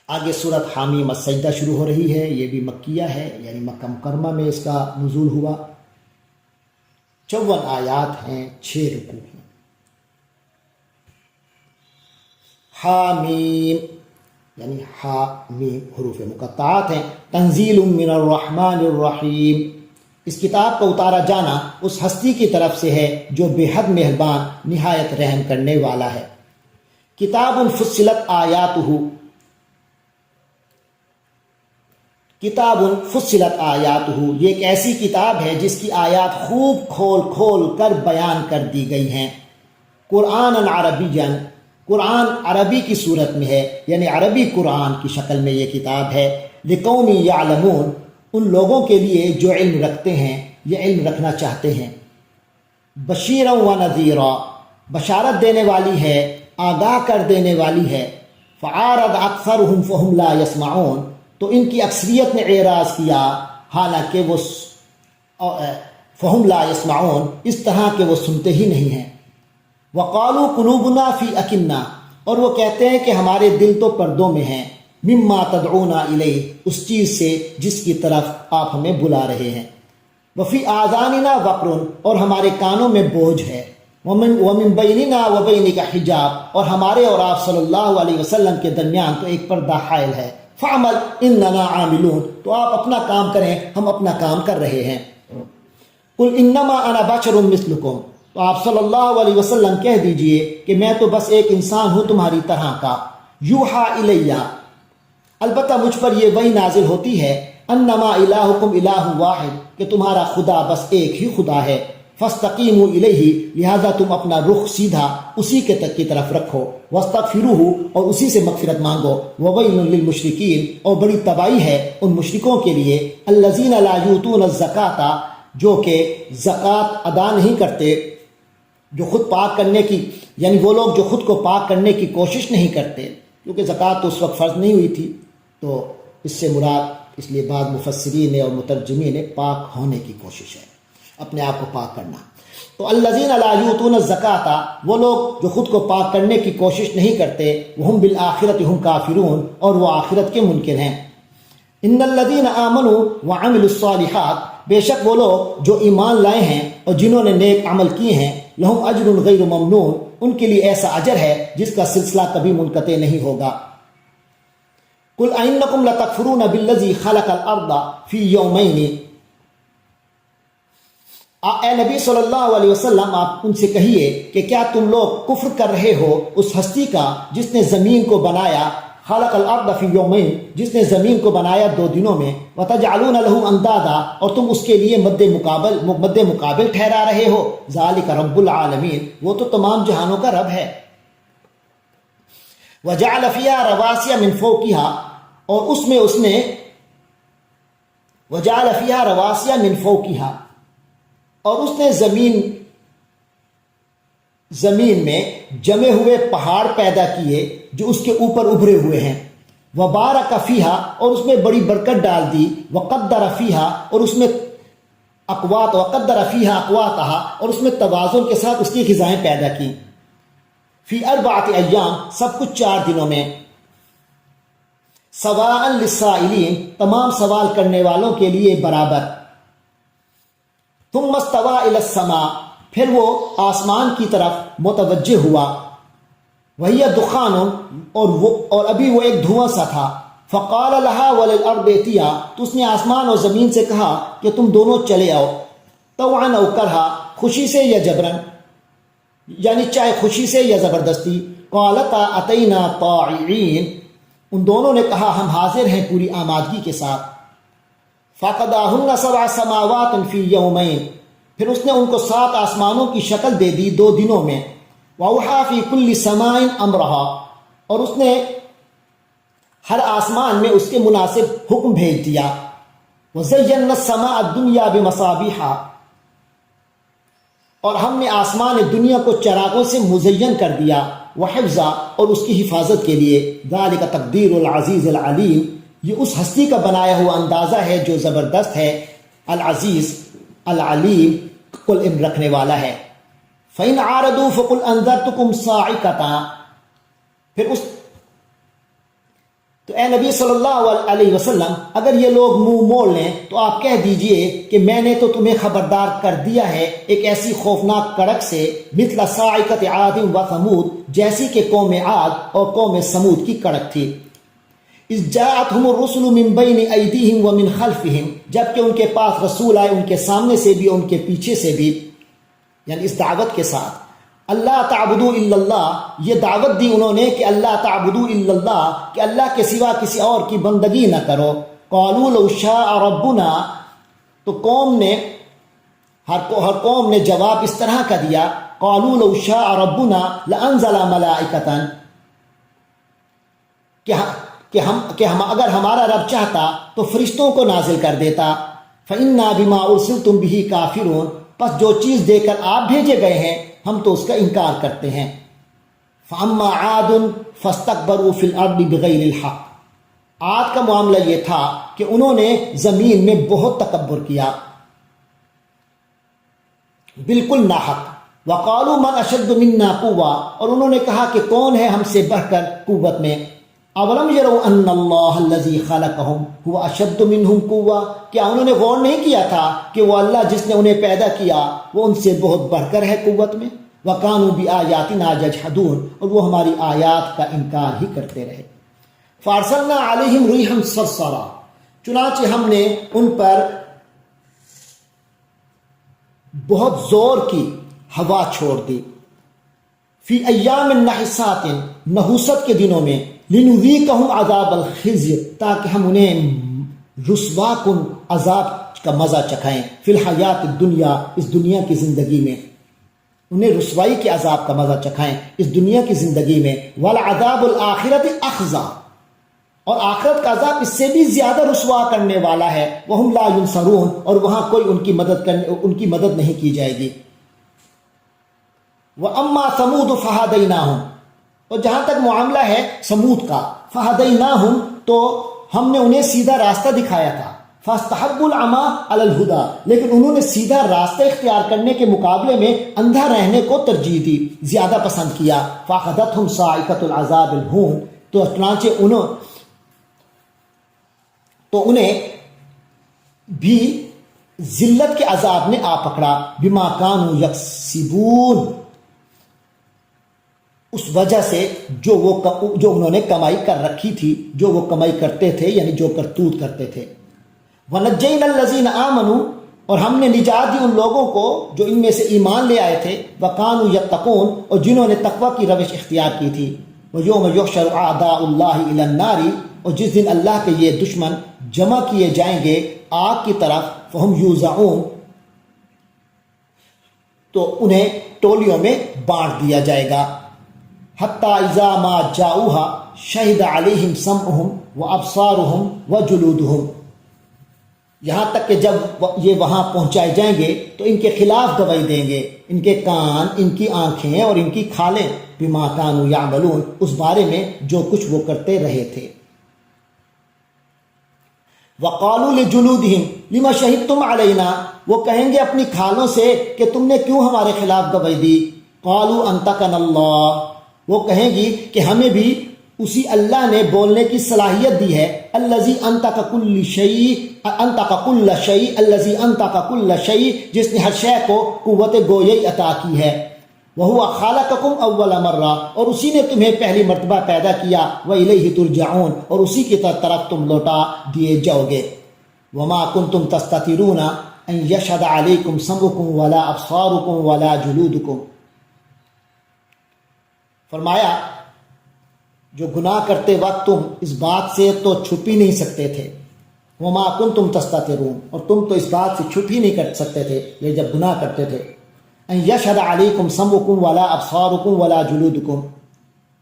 آگے صورت حامیم السجدہ شروع ہو رہی ہے، یہ بھی مکیہ ہے، یعنی مکہ مکرمہ میں اس کا نزول ہوا۔ 54 آیات ہیں، 6 رکوع ہیں۔ حامیم یعنی حامیم حروف مقطعات ہیں۔ تنزیل من الرحمن الرحیم، اس کتاب کا اتارا جانا اس ہستی کی طرف سے ہے جو بے حد مہربان نہایت رحم کرنے والا ہے۔ کتاب فصلت آیاتہ، کتاب فصلت آیاتہ، یہ ایک ایسی کتاب ہے جس کی آیات خوب کھول کھول کر بیان کر دی گئی ہیں۔ قرآن عربیًا، قرآن عربی کی صورت میں ہے، یعنی عربی قرآن کی شکل میں یہ کتاب ہے۔ لقوم یعلمون، ان لوگوں کے لیے جو علم رکھتے ہیں، یہ علم رکھنا چاہتے ہیں۔ بشیرا و نذیرا، بشارت دینے والی ہے، آگاہ کر دینے والی ہے۔ فعارض اکثرهم فهم لا يسمعون، تو ان کی اکثریت نے اعراض کیا حالانکہ وہ فهم لا يسمعون، اس طرح کہ وہ سنتے ہی نہیں ہیں۔ وقالوا قلوبنا فی اکنہ، اور وہ کہتے ہیں کہ ہمارے دل تو پردوں میں ہیں۔ مما تدعونا الیہ، اس چیز سے جس کی طرف آپ ہمیں بلا رہے ہیں۔ وفی آذاننا وقر، اور ہمارے کانوں میں بوجھ ہے۔ ومن بیننا وبینک حجاب، اور ہمارے اور آپ صلی اللہ علیہ وسلم کے درمیان تو ایک پردہ حائل ہے۔ فعمل اننا عاملون، تو آپ اپنا کام کریں، ہم اپنا کام کر رہے ہیں۔ قل انما انا بشر مثلکم، تو آپ صلی اللہ علیہ وسلم کہہ دیجئے کہ میں تو بس ایک انسان ہوں تمہاری طرح کا۔ یوحا الیہ، البتہ مجھ پر یہ وحی نازل ہوتی ہے، انما الہکم الہ واحد، کہ تمہارا خدا بس ایک ہی خدا ہے۔ فاستقیموا الیہ، لہذا تم اپنا رخ سیدھا اسی کے تک کی طرف رکھو۔ واستغفروہ، اور اسی سے مغفرت مانگو۔ وویل للمشرکین، اور بڑی تباہی ہے ان مشرکوں کے لیے، الذین لا یؤتون الزکاۃ، جو کہ زکوٰۃ ادا نہیں کرتے، جو خود پاک کرنے کی، یعنی وہ لوگ جو خود کو پاک کرنے کی کوشش نہیں کرتے، کیونکہ زکوٰۃ تو اس وقت فرض نہیں ہوئی تھی، تو اس سے مراد، اس لیے بعض مفسرین اور مترجمین نے پاک ہونے کی کوشش ہے، اپنے آپ کو پاک کرنا۔ تو الذین لا یؤتون الزکاۃ، وہ لوگ جو خود کو پاک کرنے کی کوشش نہیں کرتے، وہم بالآخرۃ ہم کافرون، اور وہ آخرت کے منکر ہیں۔ ان الذین آمنوا وعملوا الصالحات، بے شک وہ لوگ جو ایمان لائے ہیں اور جنہوں نے نیک عمل کیے ہیں، لہم اجر غیر ممنون، ان کے لیے ایسا اجر ہے جس کا سلسلہ کبھی منقطع نہیں ہوگا۔ قل انکم لتکفرون بالذی خلق الارض فی یومین، اے نبی صلی اللہ علیہ وسلم آپ ان سے کہیے کہ کیا تم لوگ کفر کر رہے ہو اس ہستی کا جس نے زمین کو بنایا، خلق الارض فی یومین، جس نے زمین کو بنایا 2 دنوں میں، وتجعلون له اندادا، اور تم اس کے لیے مد مقابل ٹھہرا رہے ہو۔ ذالک رب العالمین، وہ تو تمام جہانوں کا رب ہے۔ وجعل فیہا رواسیا من فوقہا، اور اس میں اس نے وجعل فیہا رواسیا من فوقہا، اور اس نے زمین میں جمے ہوئے پہاڑ پیدا کیے جو اس کے اوپر ابھرے ہوئے ہیں۔ وبارک فیہا، اور اس میں بڑی برکت ڈال دی۔ وقدر فیہا، اور اس میں وقدر فیہا اقواتہا، اور اس میں توازن کے ساتھ اس کی غذائیں پیدا کی۔ فی 4 ایام، سب کچھ 4 دنوں میں۔ سواء للسائلین، تمام سوال کرنے والوں کے لیے برابر۔ ثم استوى الى السماء، پھر وہ آسمان کی طرف متوجہ ہوا۔ وہی دخان، اور ابھی وہ ایک دھواں سا تھا۔ فقال لها وللارض ائتیا، تو اس نے آسمان اور زمین سے کہا کہ تم دونوں چلے آؤ، طوعا او کرہا، خوشی سے یا جبرن، یعنی چاہے خوشی سے یا زبردستی۔ قالتا اتینا طاععین، ان دونوں نے کہا ہم حاضر ہیں پوری آمادگی کے ساتھ۔ فقضاہن 7 سماوات فی یومین، پھر اس نے ان کو 7 آسمانوں کی شکل دے دی 2 دنوں میں۔ وَأَوْحَىٰ فِي كُلِّ سَمَاءٍ أَمْرَهَا، اور اس نے ہر آسمان میں اس کے مناسب حکم بھیج دیا۔ وَزَيَّنَّا السَّمَاءَ الدُّنْيَا بِمَصَابِيحَ، اور ہم نے آسمان دنیا کو چراغوں سے مزین کر دیا۔ وَحِفْظًا، اور اس کی حفاظت کے لیے۔ ذَلِكَ تَقْدِيرُ الْعَزِيزِ الْعَلِيمِ، یہ اس ہستی کا بنایا ہوا اندازہ ہے جو زبردست ہے، العزیز العلیم، کل علم رکھنے والا ہے۔ فَإِنْ عَارَضُوا فَقُلْ أَنذَرْتُكُمْ صَاعِقَةً، پھر تو اے نبی صلی اللہ علیہ وسلم اگر یہ لوگ منہ موڑ لیں تو آپ کہہ دیجئے کہ میں نے تو تمہیں خبردار کر دیا ہے ایک ایسی خوفناک کڑک سے، مثل صاعقۃ عاد و ثمود، جیسی کہ قوم عاد اور قوم سمود کی کڑک تھی۔ اذ جاءتهم الرسل من بین ایدیہم ومن خلفہم، جبکہ ان کے پاس رسول آئے ان کے سامنے سے بھی اور ان کے پیچھے سے بھی، یعنی اس دعوت کے ساتھ، اللہ تعبدوا الا اللہ، یہ دعوت دی انہوں نے کہ اللہ تعبدوا الا اللہ، کہ اللہ کے سوا کسی اور کی بندگی نہ کرو۔ قالوا لو شاء ربنا، تو ہر قوم نے جواب اس طرح کا دیا، قالوا لو شاء ربنا لانزل ملائکۃ، کہ ہم اگر ہمارا رب چاہتا تو فرشتوں کو نازل کر دیتا۔ فإنا بما ارسلتم به کافرون، پس جو چیز دے کر آپ بھیجے گئے ہیں ہم تو اس کا انکار کرتے ہیں۔ فأما عاد فاستكبروا في الأرض بغیر الحق، عاد کا معاملہ یہ تھا کہ انہوں نے زمین میں بہت تکبر کیا، بالکل ناحق۔ وقالوا من اشد منا قوة، اور انہوں نے کہا کہ کون ہے ہم سے بڑھ کر قوت میں۔ اولم يروا ان اللہ الذي خلقهم هو اشد منهم قوة، کیا انہوں نے غور نہیں کیا تھا کہ وہ اللہ جس نے انہیں پیدا کیا وہ ان سے بہت بڑھ کر ہے قوت میں۔ وَكَانُوا بِآيَاتِنَا يَجْحَدُونَ، اور وہ ہماری آیات کا انکار ہی کرتے رہے۔ فَأَرْسَلْنَا عَلَيْهِمْ رِيحًا صَرْصَرًا، چنانچہ ہم نے ان پر بہت زور کی ہوا چھوڑ دی، فی ایام نحسات، نحوست کے دنوں میں، لنذیقہم عذاب الخزي، تاکہ ہم انہیں رسوا کن عذاب کا مزہ چکھائیں، فی الحیات الدنیا، اس دنیا کی زندگی میں، انہیں رسوائی کے عذاب کا مزہ چکھائیں اس دنیا کی زندگی میں۔ والعذاب الآخرۃ اخزی، اور آخرت کا عذاب اس سے بھی زیادہ رسوا کرنے والا ہے۔ وہم لا ینصرون، اور وہاں کوئی ان کی مدد نہیں کی جائے گی۔ وَأَمَّا ثَمُودُ فَهَدَيْنَاهُمْ، اور جہاں تک معاملہ ہے سمود کا، فَهَدَيْنَاهُمْ، تو ہم نے انہیں سیدھا راستہ دکھایا تھا۔ فَاسْتَحَبُّوا الْعَمَىٰ عَلَى الْهُدَىٰ، لیکن انہوں نے سیدھا راستہ اختیار کرنے کے مقابلے میں اندھا رہنے کو ترجیح دی، زیادہ پسند کیا۔ فَأَخَذَتْهُمْ صَاعِقَةُ الْعَذَابِ الْهُونِ، تو چنانچہ انہیں بھی ذلت کے عذاب نے آ پکڑا، بما كانوا یکسبون، اس وجہ سے جو انہوں نے کمائی کر رکھی تھی، جو وہ کمائی کرتے تھے، یعنی جو کرتوت کرتے تھے۔ وَنَجَّيْنَا الَّذِينَ آمَنُوا، اور ہم نے نجات دی ان لوگوں کو جو ان میں سے ایمان لے آئے تھے، وَكَانُوا يَتَّقُونَ، اور جنہوں نے تقوی کی روش اختیار کی تھی۔ وَيَوْمَ يُحْشَرُ أَعْدَاءُ اللَّهِ إِلَى النَّارِ، اور جس دن اللہ کے یہ دشمن جمع کیے جائیں گے آگ کی طرف، فَهُمْ يُوزَعُونَ، تو انہیں ٹولیوں میں بانٹ دیا جائے گا۔ حَتَّى إِذَا مَا جَاءُوهَا شَهِدَ عَلَيْهِمْ سَمْعُهُمْ وَأَبْصَارُهُمْ وَجُلُودُهُم، یہاں تک کہ جب یہ وہاں پہنچائے جائیں گے تو ان کے خلاف گواہی دیں گے ان کے کان، ان کی آنکھیں اور ان کی کھالیں، بما كانوا يعملون، اس بارے میں جو کچھ وہ کرتے رہے تھے۔ وَقَالُوا لِجُلُودِهِمْ لِمَ شَهِدتُّمْ عَلَيْنَا، وہ کہیں گے اپنی کھالوں سے کہ تم نے کیوں ہمارے خلاف گواہی دی۔ قَالُوا أَنطَقَنَا اللَّهُ، وہ کہیں گی کہ ہمیں بھی اسی اللہ نے بولنے کی صلاحیت دی ہے۔ الذی انطق کل شیء، انطق کل شیء، الذی انطق کل شیء، جس نے ہر شے کو قوت گویی عطا کی ہے۔ وہو خلقکم اول مرہ، اور اسی نے تمہیں پہلی مرتبہ پیدا کیا۔ والیہ ترجعون، اور اسی کی طرف تم لوٹا دیے جاؤ گے۔ وما کنتم تستترون ان یشہد علیکم سمعکم ولا ابصارکم ولا جلودکم، فرمایا جو گناہ کرتے وقت تم اس بات سے تو چھپ ہی نہیں سکتے تھے، وما کنتم تستترون، اور تم تو اس بات سے چھپ ہی نہیں کر سکتے تھے یہ جب گناہ کرتے تھے، ان یشہد علیکم سمعکم ولا ابصارکم ولا جلودکم،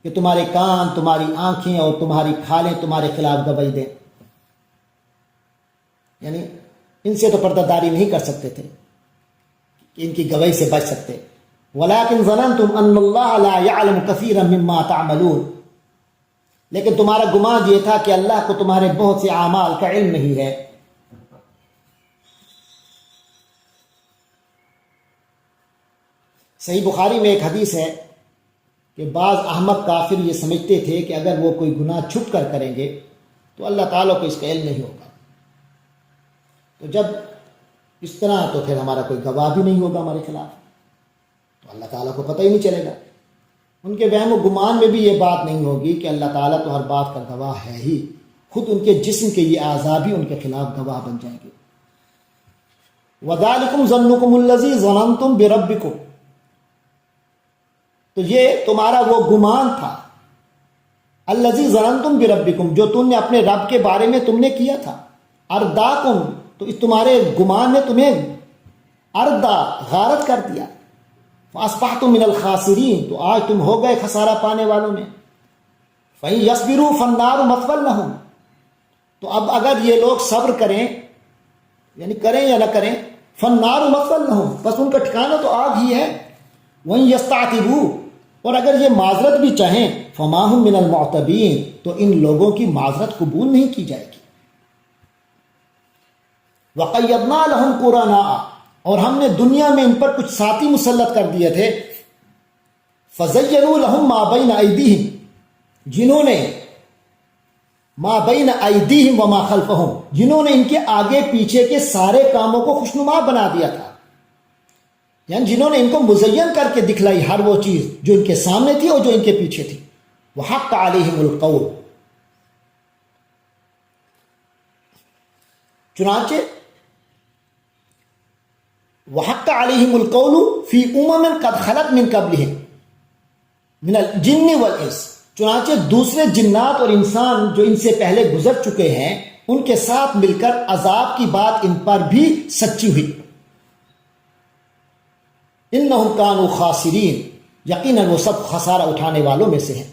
کہ تمہارے کان، تمہاری آنکھیں اور تمہاری کھالیں تمہارے خلاف گواہی دیں، یعنی ان سے تو پردہ داری نہیں کر سکتے تھے کہ ان کی گواہی سے بچ سکتے۔ ولیکن ظننتم ان اللہ لا یعلم کثیرا مما تعملون، لیکن تمہارا گمان یہ تھا کہ اللہ کو تمہارے بہت سے اعمال کا علم نہیں ہے۔ صحیح بخاری میں ایک حدیث ہے کہ بعض احمق کافر یہ سمجھتے تھے کہ اگر وہ کوئی گناہ چھپ کر کریں گے تو اللہ تعالیٰ کو اس کا علم نہیں ہوگا۔ تو جب اس طرح تو پھر ہمارا کوئی گواہ بھی نہیں ہوگا ہمارے خلاف، تو اللہ تعالیٰ کو پتہ ہی نہیں چلے گا۔ ان کے وہم و گمان میں بھی یہ بات نہیں ہوگی کہ اللہ تعالیٰ تو ہر بات کا گواہ ہے ہی، خود ان کے جسم کے یہ اعضاء بھی ان کے خلاف گواہ بن جائیں گے۔ وَذَلِكُمْ ظَنُّكُمُ الَّذِي ظَنَنْتُمْ بِرَبِّكُمْ، تو یہ تمہارا وہ گمان تھا، الَّذِي ظَنَنْتُمْ بِرَبِّكُمْ، جو تم نے اپنے رب کے بارے میں تم نے کیا تھا، ارداکم، تو اس تمہارے گمان نے تمہیں اردا غارت کر دیا، فَأَصْبَحْتُمْ مِنَ الْخَاسِرِينَ، تو آج تم ہو گئے خسارہ پانے والوں میں۔ فَإِن يَصْبِرُوا فَالنَّارُ مَثْوًى لَهُمْ، تو اب اگر یہ لوگ صبر کریں، یعنی کریں یا نہ کریں، فَالنَّارُ مَثْوًى لَهُمْ، بس ان کا ٹھکانہ تو آگ ہی ہے۔ وَإِن يَسْتَعْتِبُوا، اور اگر یہ معذرت بھی چاہیں، فَمَا هُمْ مِنَ الْمُعْتَبِينَ، تو ان لوگوں کی معذرت قبول نہیں کی جائے گی۔ وَقَيَّضْنَا لَهُمْ قُرَنَاءَ، اور ہم نے دنیا میں ان پر کچھ ساتھی مسلط کر دیے تھے، فَزَيَّنُوا لَهُمْ مَا بَيْنَ أَيْدِيهِمْ، جنہوں نے مَا بَيْنَ أَيْدِيهِمْ وَمَا خَلْفَهُمْ، جنہوں نے ان کے آگے پیچھے کے سارے کاموں کو خوشنما بنا دیا تھا، یعنی جنہوں نے ان کو مزین کر کے دکھلائی ہر وہ چیز جو ان کے سامنے تھی اور جو ان کے پیچھے تھی۔ وَحَقَّ عَلَيْهِمُ الْقَوْلُ، چنانچہ وَحَقَّ عَلَيْهِمُ الْقَوْلُ فِي أُمَمٍ قَدْ خَلَتْ مِنْ قَبْلِهِمْ مِنَ الْجِنِّ وَالْإِنسِ، چنانچہ دوسرے جنات اور انسان جو ان سے پہلے گزر چکے ہیں، ان کے ساتھ مل کر عذاب کی بات ان پر بھی سچی ہوئی۔ إِنَّهُمْ كَانُوا خَاسِرِينَ، یقیناً وہ سب خسارہ اٹھانے والوں میں سے ہیں۔